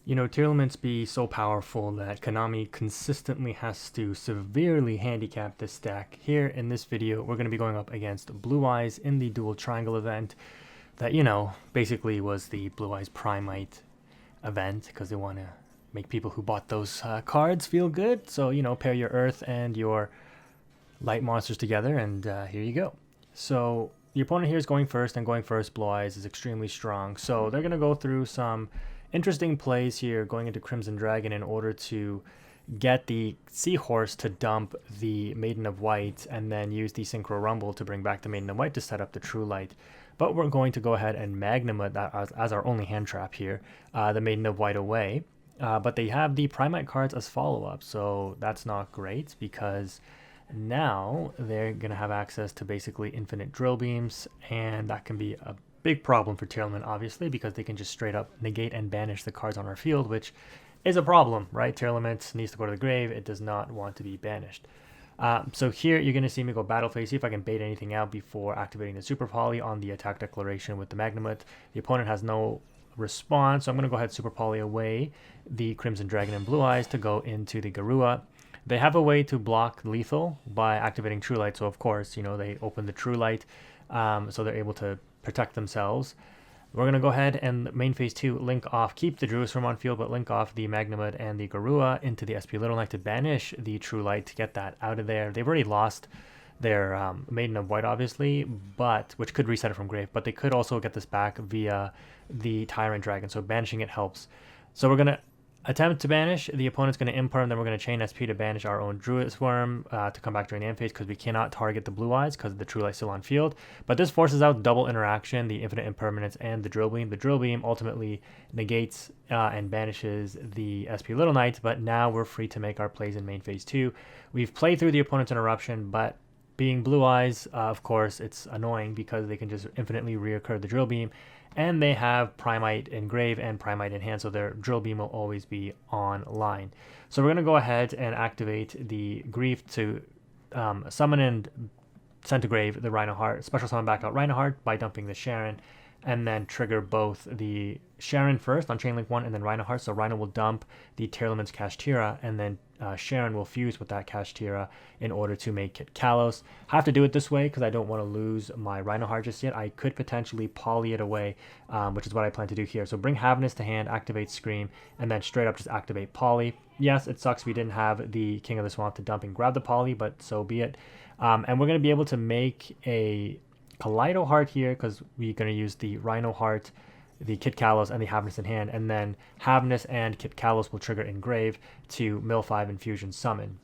You know, Tearlaments be so powerful that Konami consistently has to severely handicap this deck. Here in this video, we're going to be going up against Blue Eyes in the Dual Triangle event that, basically was the Blue Eyes PRIMITE event because they want to make people who bought those cards feel good. So, pair your Earth and your Light monsters together, and here you go. So the opponent here is going first, and going first, Blue Eyes is extremely strong. So they're going to go through some interesting plays here, going into Crimson Dragon in order to get the Seahorse to dump the Maiden of White, and then use the Synchro Rumble to bring back the Maiden of White to set up the True Light. But we're going to go ahead and Magnum that as our only hand trap here, the Maiden of White away. But they have the Primite cards as follow-up, so that's not great because now they're going to have access to basically infinite drill beams, and that can be a big problem for Tearlament, obviously, because they can just straight up negate and banish the cards on our field, which is a problem, right? Tearlament needs to go to the grave. It does not want to be banished. So here you're going to see me go battle phase, see if I can bait anything out before activating the Super Poly on the attack declaration with the Magnamut. The opponent has no response, so I'm going to go ahead Super Poly away the Crimson Dragon and Blue Eyes to go into the Garua. They have a way to block lethal by activating True Light, so of course, they open the True Light, so they're able to protect themselves. We're going to go ahead and main phase 2, link off, keep the Druisworm on field, but link off the Magnamut and the Garua into the SP Little Knight to banish the True Light to get that out of there. They've already lost their Maiden of White, obviously, which could reset it from grave, but they could also get this back via the Tyrant Dragon, so banishing it helps. So we're going to attempt to banish. The opponent's going to imperm, then we're going to chain SP to banish our own Druisworm to come back during the end phase because we cannot target the Blue Eyes because the True Light's still on field. But this forces out double interaction, the Infinite Impermanence and the Drill Beam. The Drill Beam ultimately negates and banishes the SP Little Knight, but now we're free to make our plays in main phase 2. We've played through the opponent's interruption, but being Blue Eyes, of course, it's annoying because they can just infinitely reoccur the Drill Beam, and they have Primite in grave and Primite in hand, so their Drill Beam will always be online. So we're going to go ahead and activate the Grief to summon and send to grave the Rhino Heart, special summon back out Rhino Heart by dumping the Sharon, and then trigger both the Sharon first on Chainlink 1 and then Rhino Heart. So Rhino will dump the Tearlament's Kashtira, and then Sharon will fuse with that Kashtira in order to make it Kalos. I have to do it this way because I don't want to lose my Rhino Heart just yet. I could potentially poly it away, which is what I plan to do here. So bring Havness to hand, activate Scream, and then straight up just activate Poly. Yes, it sucks we didn't have the King of the Swamp to dump and grab the Poly, but so be it. And we're going to be able to make a Kaleido Heart here because we're going to use the Rhino Heart, the Kit Kalos, and the Havness in hand, and then Havness and Kit Kalos will trigger Engrave to Mill 5 Infusion Summon.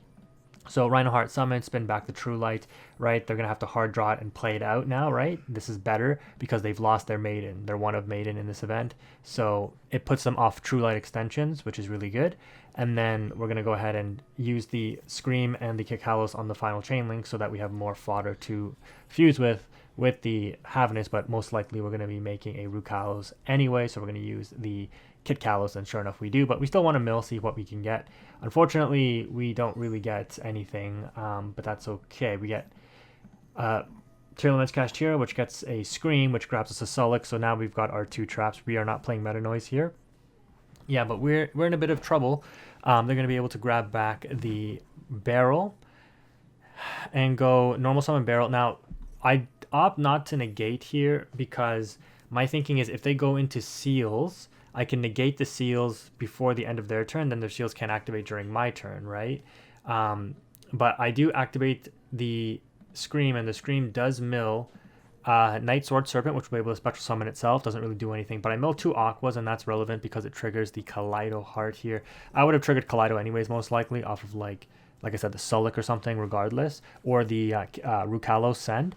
So Rhino Heart summon, spin back the True Light, right? They're going to have to hard draw it and play it out now, right? This is better because they've lost their Maiden. They're one of Maiden in this event. So it puts them off True Light extensions, which is really good. And then we're going to go ahead and use the Scream and the Kit Kalos on the final chain link so that we have more fodder to fuse with the Havness, but most likely we're going to be making a Rukalos anyway, so we're going to use the Kit Kalos, and sure enough we do, but we still want to mill, see what we can get. Unfortunately, we don't really get anything, but that's okay. We get Tearlament's Kashtira, which gets a Scream, which grabs us a Sullik, so now we've got our 2 traps. We are not playing Meta Noise here. Yeah, but we're in a bit of trouble. They're going to be able to grab back the Barrel and go normal summon Barrel. Now, I opt not to negate here because my thinking is if they go into Seals, I can negate the Seals before the end of their turn, then their Seals can't activate during my turn, right? But I do activate the Scream, and the Scream does mill Night Sword Serpent, which will be able to special summon itself. Doesn't really do anything, but I mill 2 Aquas, and that's relevant because it triggers the Kaleido Heart here. I would have triggered Kaleido anyways, most likely, off of like I said, the Sullik or something regardless, or the Rukalos Send.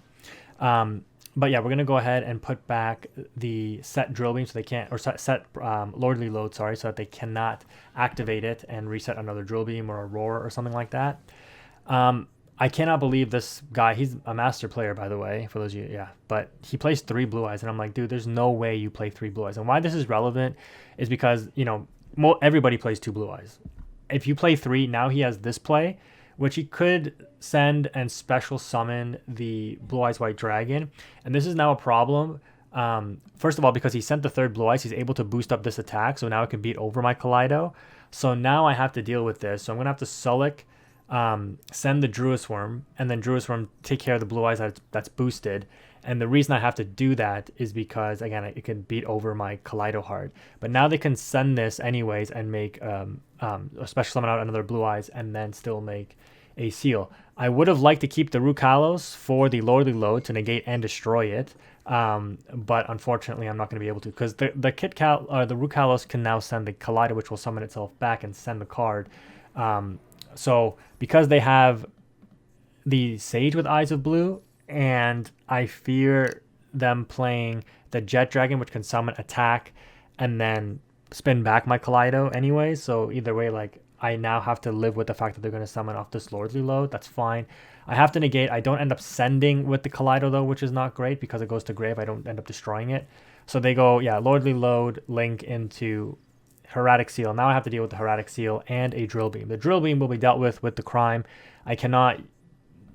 But yeah, we're going to go ahead and put back the set Drill Beam so they can't, or set Lordly Load, sorry, so that they cannot activate it and reset another Drill Beam or a Roar or something like that. I cannot believe this guy, he's a master player, by the way, for those of you, yeah, but he plays 3 Blue Eyes, and I'm like, dude, there's no way you play 3 Blue Eyes. And why this is relevant is because, everybody plays 2 Blue Eyes. If you play 3, now he has this play, which he could send and special summon the Blue Eyes White Dragon. And this is now a problem First of all, because he sent the third Blue Eyes, he's able to boost up this attack, so now it can beat over my Kaleido. So now I have to deal with this. So I'm going to have to Sulic, send the Druis Worm, and then Druis Worm take care of the Blue Eyes that's boosted. And the reason I have to do that is because, again, it can beat over my Kaleido Heart. But now they can send this anyways and make a special summon out another Blue Eyes and then still make a seal. I would have liked to keep the Rukalos for the Lordly Load to negate and destroy it. But unfortunately, I'm not going to be able to, because the Rukalos can now send the Kaleido, which will summon itself back and send the card. So because they have the Sage with Eyes of Blue, and I fear them playing the Jet Dragon, which can summon, attack, and then spin back my Kaleido anyway. So either way, like, I now have to live with the fact that they're going to summon off this Lordly Load. That's fine. I have to negate. I don't end up sending with the Kaleido, though, which is not great because it goes to grave. I don't end up destroying it. So they go, yeah, Lordly Load, link into Hieratic Seal. Now I have to deal with the Hieratic Seal and a Drill Beam. The Drill Beam will be dealt with the Crime. I cannot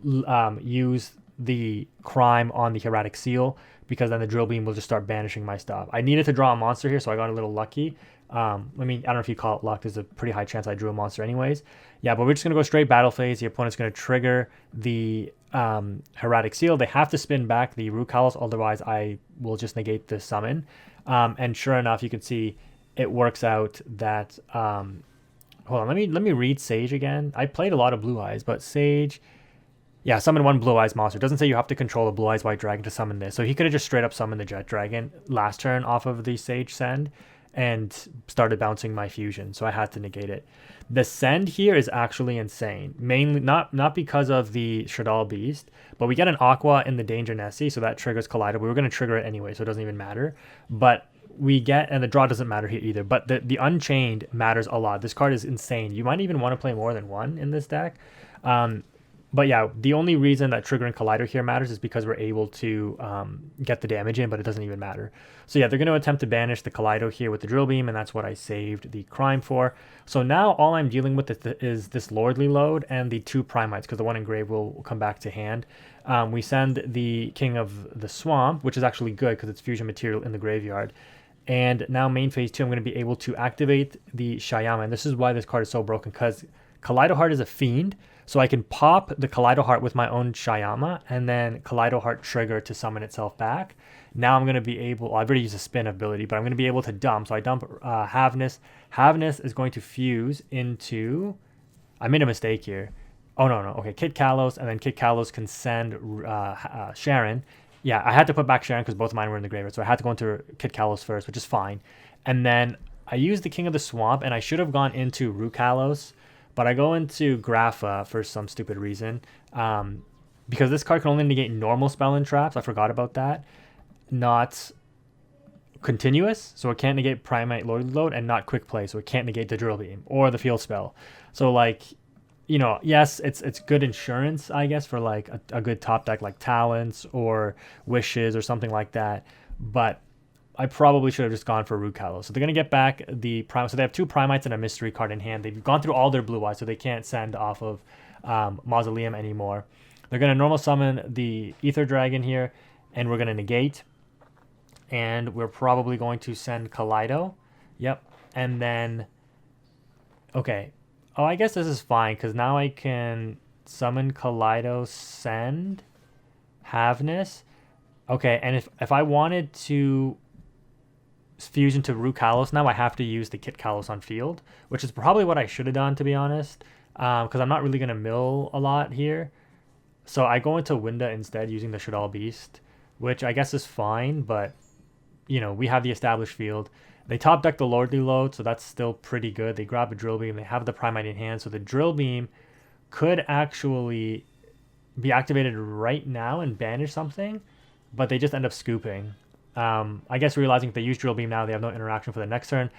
use the Crime on the Hieratic Seal because then the Drill Beam will just start banishing my stuff. I needed to draw a monster here, so I got a little lucky. I mean, I don't know if you call it luck. There's a pretty high chance I drew a monster anyways. Yeah, but we're just going to go straight battle phase. The opponent's going to trigger the Hieratic Seal. They have to spin back the Rukalos, otherwise I will just negate the summon. And sure enough, you can see it works out that... hold on, let me read Sage again. I played a lot of Blue Eyes, but Sage... Yeah, summon one Blue Eyes monster. It doesn't say you have to control a Blue Eyes White Dragon to summon this. So he could have just straight up summoned the Jet Dragon last turn off of the Sage Send and started bouncing my fusion. So I had to negate it. The send here is actually insane. Mainly not because of the Shadal Beast, but we get an Aqua in the Danger Nessie, so that triggers Kaleido. We were going to trigger it anyway, so it doesn't even matter. But we get, and the draw doesn't matter here either, but the Unchained matters a lot. This card is insane. You might even want to play more than one in this deck. But yeah, the only reason that triggering Kaleido here matters is because we're able to get the damage in, but it doesn't even matter. So yeah, they're going to attempt to banish the Kaleido here with the Drill Beam, and that's what I saved the Crime for. So now all I'm dealing with is this Lordly Load and the two Primites, because the one in grave will come back to hand. We send the King of the Swamp, which is actually good because it's fusion material in the graveyard. And now main phase 2, I'm going to be able to activate the Shayama, and this is why this card is so broken, because Kaleido Heart is a fiend. So I can pop the Kaleido Heart with my own Shayama and then Kaleido Heart trigger to summon itself back. Now I'm going to be able, I've already used a spin ability, but I'm going to be able to dump. So I dump Havness. Havness is going to fuse into, I made a mistake here. Oh, no. Okay, Kit Kalos, and then Kit Kalos can send Sharon. Yeah, I had to put back Sharon because both of mine were in the graveyard. So I had to go into Kit Kalos first, which is fine. And then I used the King of the Swamp, and I should have gone into Rukalos. But I go into Grapha for some stupid reason, because this card can only negate normal spell and traps. I forgot about that. Not continuous, so it can't negate Primite Lordly Load, and not quick play, so it can't negate the Drill Beam or the Field Spell. So like, you know, yes, it's good insurance, I guess, for like a good top deck like Talents or Wishes or something like that. But I probably should have just gone for Rukalos. So they're going to get back the Prime. So they have two Primites and a Mystery card in hand. They've gone through all their Blue Eyes, so they can't send off of Mausoleum anymore. They're going to normal summon the Ether Dragon here, and we're going to negate. And we're probably going to send Kaleido. Yep. And then, okay. Oh, I guess this is fine, because now I can summon Kaleido, send Havness. Okay, and if I wanted to fusion to Rukalos now, I have to use the Kit Kalos on field, which is probably what I should have done, to be honest, because I'm not really going to mill a lot here. So I go into Winda instead using the Shadal Beast, which I guess is fine, but, you know, we have the established field. They top deck the Lordly Load, so that's still pretty good. They grab a Drill Beam. They have the Primite in hand, so the Drill Beam could actually be activated right now and banish something, but they just end up scooping. I guess realizing if they use Drill Beam now, they have no interaction for the next turn.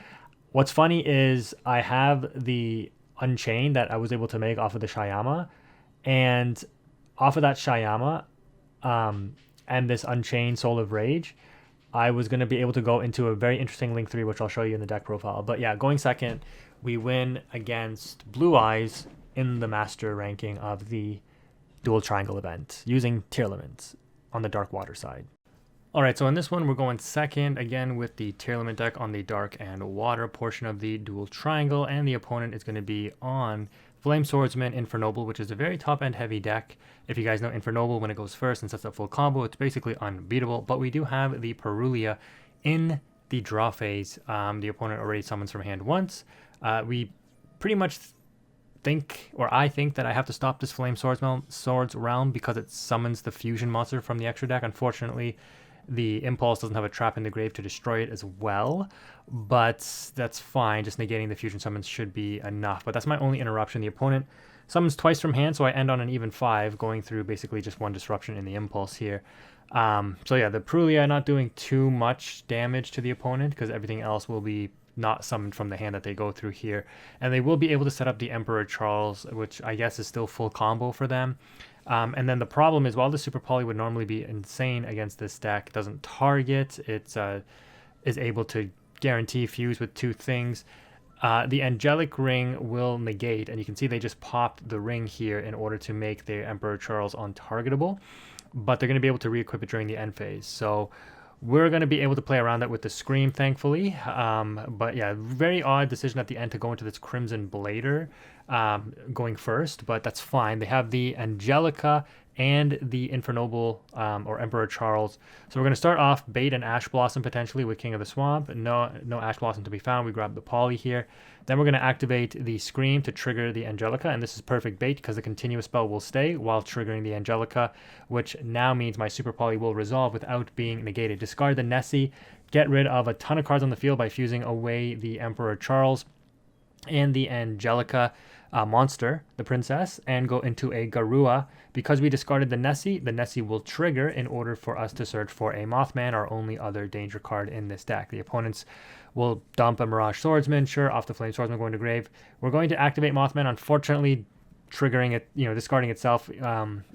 What's funny is I have the Unchained that I was able to make off of the Shayama, and off of that Shayama and this Unchained Soul of Rage, I was going to be able to go into a very interesting Link 3, which I'll show you in the deck profile. But yeah, going second, we win against Blue Eyes in the Master ranking of the Dual Triangle event using Tearlaments on the Dark Water side. Alright, so in this one we're going second, again with the Tearlament deck on the Dark and Water portion of the Duel Triangle, and the opponent is going to be on Flame Swordsman Infernoble, which is a very top-end heavy deck. If you guys know Infernoble, when it goes first and sets up full combo, it's basically unbeatable, but we do have the Parulia in the draw phase. The opponent already summons from hand once. We pretty much think, or I think, that I have to stop this Flame Swords realm because it summons the fusion monster from the extra deck. Unfortunately, the Impulse doesn't have a trap in the grave to destroy it as well, but that's fine. Just negating the fusion summons should be enough, but that's my only interruption. The opponent summons twice from hand, so I end on an even 5, going through basically just one disruption in the Impulse here. So yeah, the Parulia not doing too much damage to the opponent because everything else will be not summoned from the hand that they go through here. And they will be able to set up the Emperor Charles, which I guess is still full combo for them. And then the problem is, while the Super Poly would normally be insane against this deck, it doesn't target, it is able to guarantee fuse with 2 things. The Angelic Ring will negate, and you can see they just popped the ring here in order to make the Emperor Charles untargetable, but they're going to be able to re-equip it during the end phase. So we're going to be able to play around that with the Scream, thankfully. But yeah, very odd decision at the end to go into this Crimson Blader going first, but that's fine. They have the Angelica and the Infernoble or Emperor Charles. So we're going to start off Bait and Ash Blossom potentially with King of the Swamp. No Ash Blossom to be found. We grab the Poly here. Then we're going to activate the Scream to trigger the Angelica, and this is perfect bait because the continuous spell will stay while triggering the Angelica, which now means my Super Poly will resolve without being negated. Discard the Nessie, get rid of a ton of cards on the field by fusing away the Emperor Charles and the Angelica monster, the princess, and go into a Garua. Because we discarded the Nessie will trigger in order for us to search for a Mothman, our only other danger card in this deck. The opponents will dump a Mirage Swordsman, sure, off the Flame Swordsman going to grave. We're going to activate Mothman, unfortunately triggering it, discarding itself.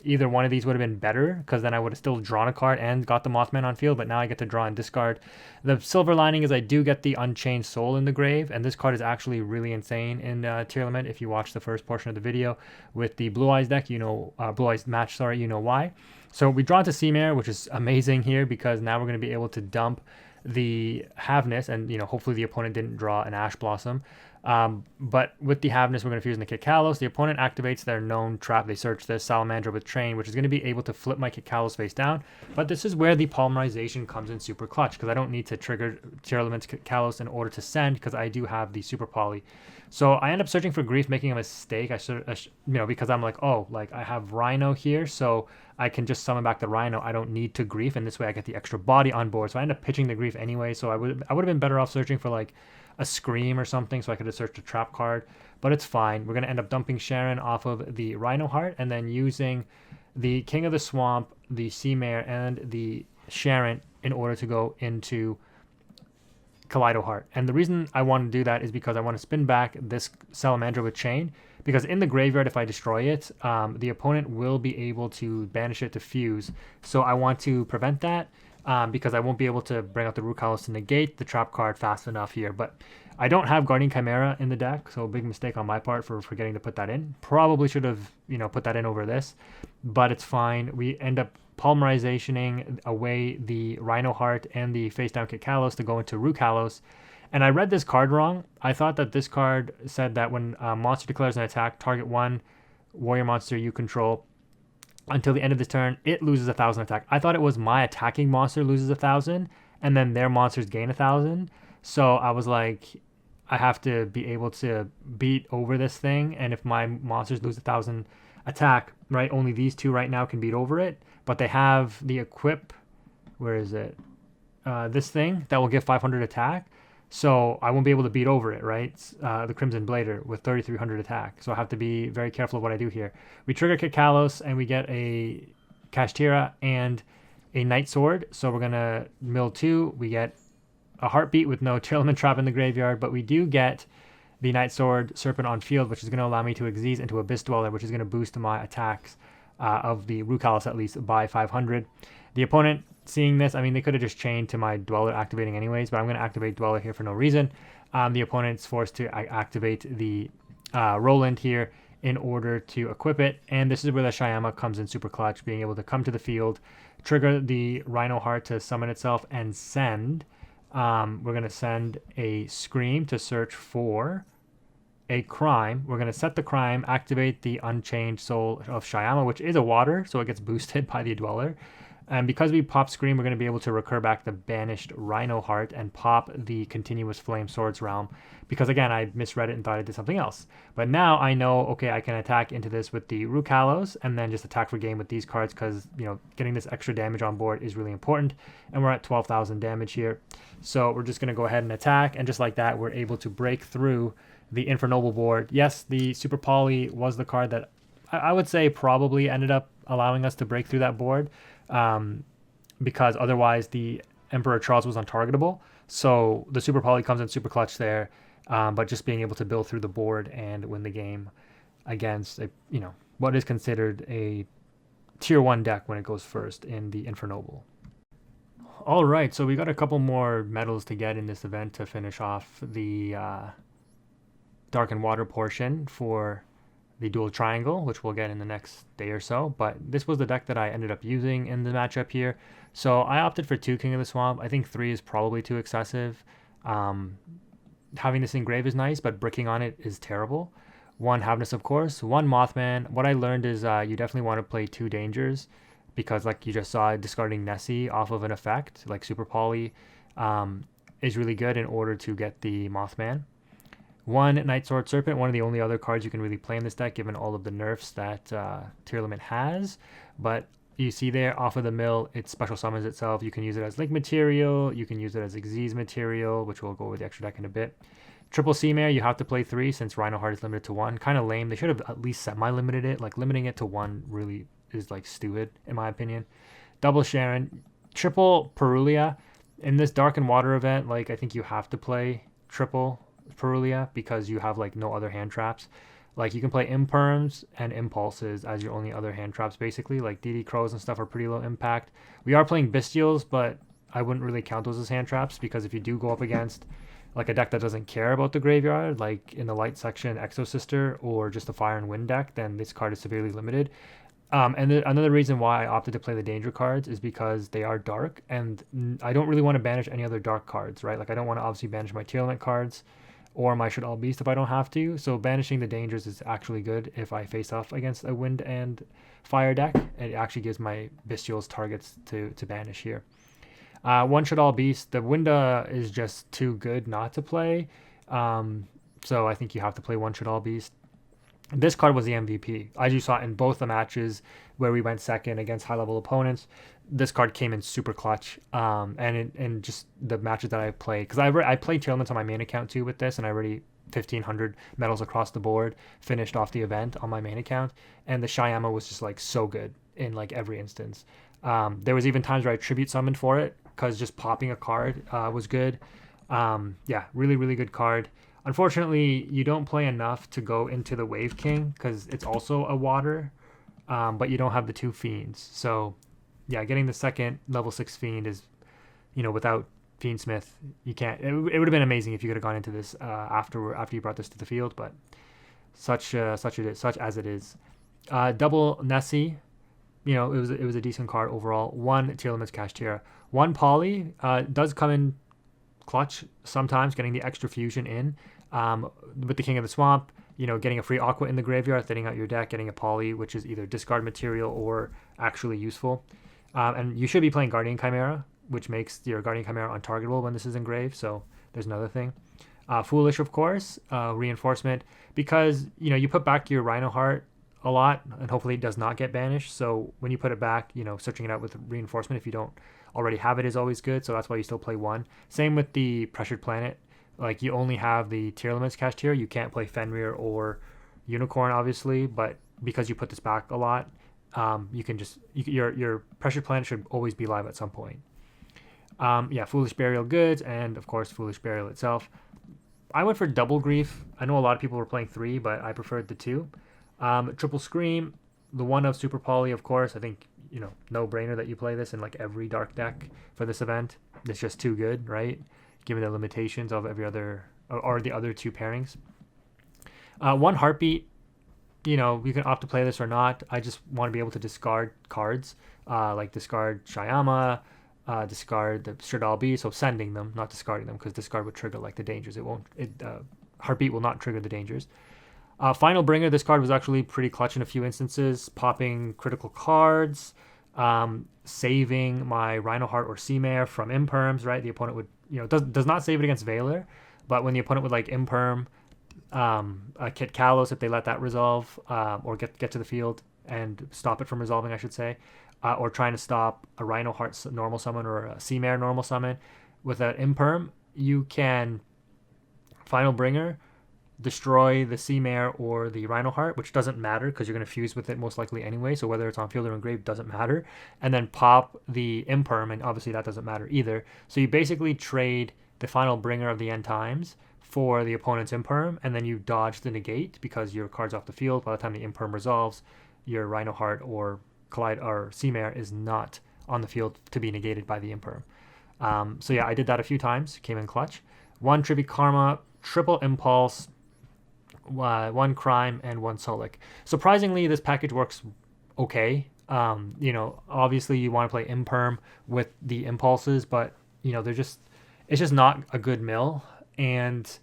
Either one of these would have been better because then I would have still drawn a card and got the Mothman on field, but now I get to draw and discard. The silver lining is I do get the Unchained Soul in the grave, and this card is actually really insane in Tearlament. If you watch the first portion of the video with the Blue Eyes deck, Blue Eyes match, sorry, you know why. So we draw to Seamare, which is amazing here because now we're going to be able to dump the Havness, and hopefully the opponent didn't draw an Ash Blossom. But with the Havness, we're going to fuse in the Kikalos. The opponent activates their known trap. They search this Salamander with Train, which is going to be able to flip my Kikalos face down. But this is where the Polymerization comes in super clutch, because I don't need to trigger Tearlament's Kikalos in order to send, because I do have the Super Poly. So I end up searching for Grief, making a mistake. Because I'm like, I have Rhino here, so I can just summon back the Rhino. I don't need to Grief, and this way I get the extra body on board. So I end up pitching the Grief anyway. So I would have been better off searching for like a Scream or something, so I could have searched a trap card, but it's fine. We're going to end up dumping Sharon off of the Rhino Heart and then using the King of the Swamp, the Seamare, and the Sharon in order to go into Kaleido Heart. And the reason I want to do that is because I want to spin back this Salamander with Chain, because in the graveyard, if I destroy it, the opponent will be able to banish it to fuse. So I want to prevent that. Because I won't be able to bring out the Rukalos to negate the trap card fast enough here. But I don't have Guardian Chimera in the deck, so big mistake on my part for forgetting to put that in. Probably should have, put that in over this, but it's fine. We end up polymerizationing away the Rhino Heart and the face down Kikalos to go into Rukalos. And I read this card wrong. I thought that this card said that when a monster declares an attack, target one warrior monster you control until the end of this turn, it loses 1,000 attack. I thought it was my attacking monster loses 1,000, and then their monsters gain 1,000. So I was like, I have to be able to beat over this thing, and if my monsters lose 1,000 attack, right, only these two right now can beat over it, but they have the equip, where is it? This thing that will give 500 attack. So I won't be able to beat over it, right? The Crimson Blader with 3,300 attack. So I have to be very careful of what I do here. We trigger Kikalos and we get a Kashtira and a Night Sword. So we're going to mill 2. We get a Heartbeat with no Tearlament Trap in the graveyard, but we do get the Night Sword Serpent on field, which is going to allow me to Xyz into Abyss Dweller, which is going to boost my attacks of the Rukalos at least by 500. The opponent, seeing this, I mean, they could have just chained to my Dweller activating anyways, but I'm going to activate Dweller here for no reason. The opponent's forced to activate the Roland here in order to equip it, and this is where the Shyama comes in super clutch, being able to come to the field, trigger the Rhino Heart to summon itself and send. We're going to send a Scream to search for a crime. We're going to set the crime, activate the Unchained Soul of Shyama, which is a water, so it gets boosted by the Dweller. And because we pop Scream, we're going to be able to recur back the banished Rhino Heart and pop the Continuous Flame Swords Realm. Because again, I misread it and thought it did something else. But now I know, okay, I can attack into this with the Rukalos and then just attack for game with these cards because, you know, getting this extra damage on board is really important. And we're at 12,000 damage here. So we're just going to go ahead and attack. And just like that, we're able to break through the Infernoble board. Yes, the Super Poly was the card that I would say probably ended up allowing us to break through that board. Because otherwise the Emperor Charles was untargetable. So the Super Poly comes in super clutch there, but just being able to build through the board and win the game against a, you know, what is considered a tier 1 deck when it goes first in the Infernoble. All right, so we got a couple more medals to get in this event to finish off the Dark and Water portion for the Duel Triangle, which we'll get in the next day or so. But this was the deck that I ended up using in the matchup here. So I opted for 2 King of the Swamp. I think 3 is probably too excessive. Having this engrave is nice, but bricking on it is terrible. 1 Havness, of course. 1 Mothman. What I learned is you definitely want to play 2 Dangers because, like you just saw, discarding Nessie off of an effect, like Super Poly, is really good in order to get the Mothman. 1 Night Sword Serpent, one of the only other cards you can really play in this deck given all of the nerfs that TEARLAMENT has. But you see there, off of the mill, it special summons itself. You can use it as Link material. You can use it as Xyz material, which we'll go over the extra deck in a bit. Triple Sea Mare, you have to play 3 since Rhino Heart is limited to 1. Kind of lame. They should have at least semi-limited it. Like, limiting it to 1 really is, like, stupid, in my opinion. Double Sharon. Triple Perulia. In this Dark and Water event, like, I think you have to play triple Perulia because you have like no other hand traps. Like you can play Imperms and Impulses as your only other hand traps basically. Like DD Crows and stuff are pretty low impact. We are playing Bestials, but I wouldn't really count those as hand traps because if you do go up against like a deck that doesn't care about the graveyard, like in the light section Exo Sister or just a Fire and Wind deck, then this card is severely limited. Another reason why I opted to play the danger cards is because they are dark and I don't really want to banish any other dark cards, right? Like I don't want to obviously banish my TEARLAMENT cards or my Should All Beast if I don't have to. So banishing the dangers is actually good if I face off against a wind and fire deck. It actually gives my Bestials targets to banish here. 1 Should All Beast. The Winda is just too good not to play. So I think you have to play 1 Should All Beast. This card was the MVP. As you saw in both the matches where we went second against high-level opponents, this card came in super clutch. And in just the matches that I played, because I played TEARLAMENTS on my main account too with this, and I already 1,500 medals across the board, finished off the event on my main account, and the Shyama was just like so good in like every instance. There was even times where I tribute summoned for it because just popping a card was good. Yeah, really, really good card. Unfortunately, you don't play enough to go into the Wave King because it's also a water, but you don't have the 2 Fiends. So, yeah, getting the second level 6 Fiend is, you know, without Fiendsmith, you can't. It would have been amazing if you could have gone into this after you brought this to the field, but such as it is. Double Nessie, you know, it was a decent card overall. 1 TEARLAMENTS Kashtira. 1 Poly does come in clutch sometimes, getting the extra fusion in. With the King of the Swamp, you know, getting a free Aqua in the graveyard, thinning out your deck, getting a Poly, which is either discard material or actually useful. And you should be playing Guardian Chimera, which makes your Guardian Chimera untargetable when this is engraved, so there's another thing. Foolish, of course, Reinforcement, because, you know, you put back your Rhino Heart a lot, and hopefully it does not get banished, so when you put it back, you know, searching it out with Reinforcement if you don't already have it is always good, so that's why you still play 1. Same with the Pressured Planet. Like, you only have the TEARLAMENTS Kashtira. You can't play Fenrir or Unicorn, obviously, but because you put this back a lot, you can just... your Pressured Planet should always be live at some point. Yeah, Foolish Burial Goods, and, of course, Foolish Burial itself. I went for Double Grief. I know a lot of people were playing 3, but I preferred the 2. Triple Scream, the 1 of Super Poly, of course. I think, you know, no-brainer that you play this in, like, every dark deck for this event. It's just too good, right? Given the limitations of every other or the other 2 pairings. 1 Heartbeat, you know, you can opt to play this or not. I just want to be able to discard cards like discard Shyama, discard the Stradal B, so sending them, not discarding them, because discard would trigger like the dangers. It won't. Heartbeat will not trigger the dangers. Final Bringer, this card was actually pretty clutch in a few instances, popping critical cards, saving my Rhino Heart or Seamare from imperms, right? The opponent would, does not save it against Veiler, but when the opponent would like imperm a Kit Kalos, if they let that resolve, or get to the field and stop it from resolving, I should say, or trying to stop a Rhino Heart normal summon or a Seamare normal summon with an imperm, you can Final Bringer, destroy the Seamare or the Rhino Heart, which doesn't matter because you're going to fuse with it most likely anyway, so whether it's on field or engraved doesn't matter, and then pop the imperm, and obviously that doesn't matter either. So you basically trade the Final Bringer of the End Times for the opponent's imperm, and then you dodge the negate because your card's off the field. By the time the imperm resolves, your Rhino Heart or Collide or Seamare is not on the field to be negated by the imperm. So yeah, I did that a few times, came in clutch. 1 Tribute Karma, triple Impulse, 1 Crime, and 1 Solic. Surprisingly, this package works okay. Obviously you want to play imperm with the impulses, but it's just not a good mill, and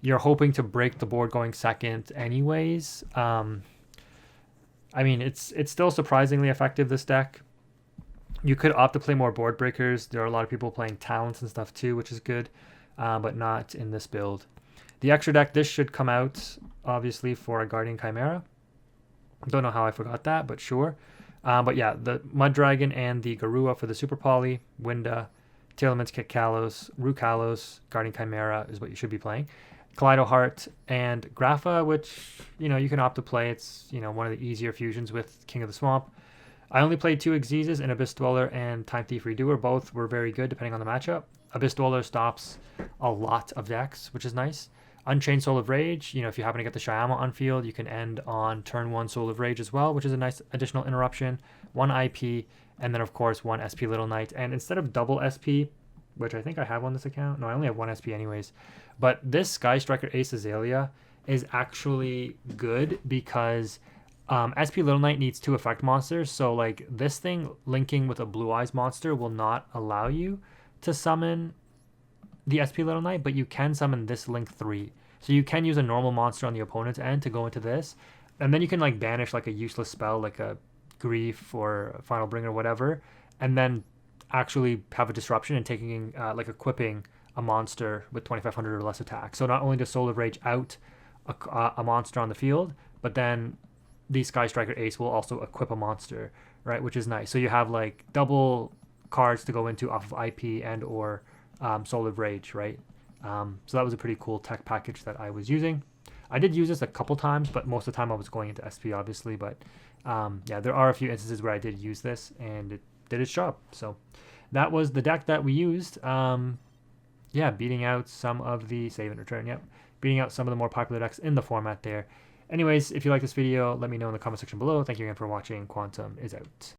you're hoping to break the board going second anyways. It's still surprisingly effective, this deck. You could opt to play more board breakers. There are a lot of people playing talents and stuff too, which is good, but not in this build. The extra deck, this should come out, obviously, for a Guardian Chimera. Don't know how I forgot that, but sure. But yeah, the Mud Dragon and the Garua for the Super Poly, Winda, TEARLAMENTS, Kit Kalos, Root Kalos, Guardian Chimera is what you should be playing. Kaleido Heart and Grapha, which, you can opt to play. It's, one of the easier fusions with King of the Swamp. I only played 2 Xyzes, an Abyss Dweller and Time Thief Redoer. Both were very good depending on the matchup. Abyss Dweller stops a lot of decks, which is nice. Unchained Soul of Rage, if you happen to get the Shyama on field, you can end on turn 1 Soul of Rage as well, which is a nice additional interruption. 1 IP, and then of course 1 SP Little Knight. And instead of double SP, which I think I have on this account, no, I only have 1 SP anyways, but this Sky Striker Ace Azalea is actually good because SP Little Knight needs 2 effect monsters, so like this thing linking with a Blue Eyes monster will not allow you to summon the SP Little Knight, but you can summon this Link 3. So you can use a normal monster on the opponent's end to go into this, and then you can like banish like a useless spell like a Grief or Final Bringer or whatever, and then actually have a disruption and taking like equipping a monster with 2500 or less attack. So not only does Soul of Rage out a monster on the field, but then the Sky Striker Ace will also equip a monster, right? Which is nice. So you have like double cards to go into off of IP and or Soul of Rage, right? So that was a pretty cool tech package that I was using. I did use this a couple times, but most of the time I was going into SP, obviously. But yeah, there are a few instances where I did use this, and it did its job. So that was the deck that we used. Yeah, beating out some of the save and return. Yep, beating out some of the more popular decks in the format there. Anyways, if you like this video, let me know in the comment section below. Thank you again for watching. Quantum is out.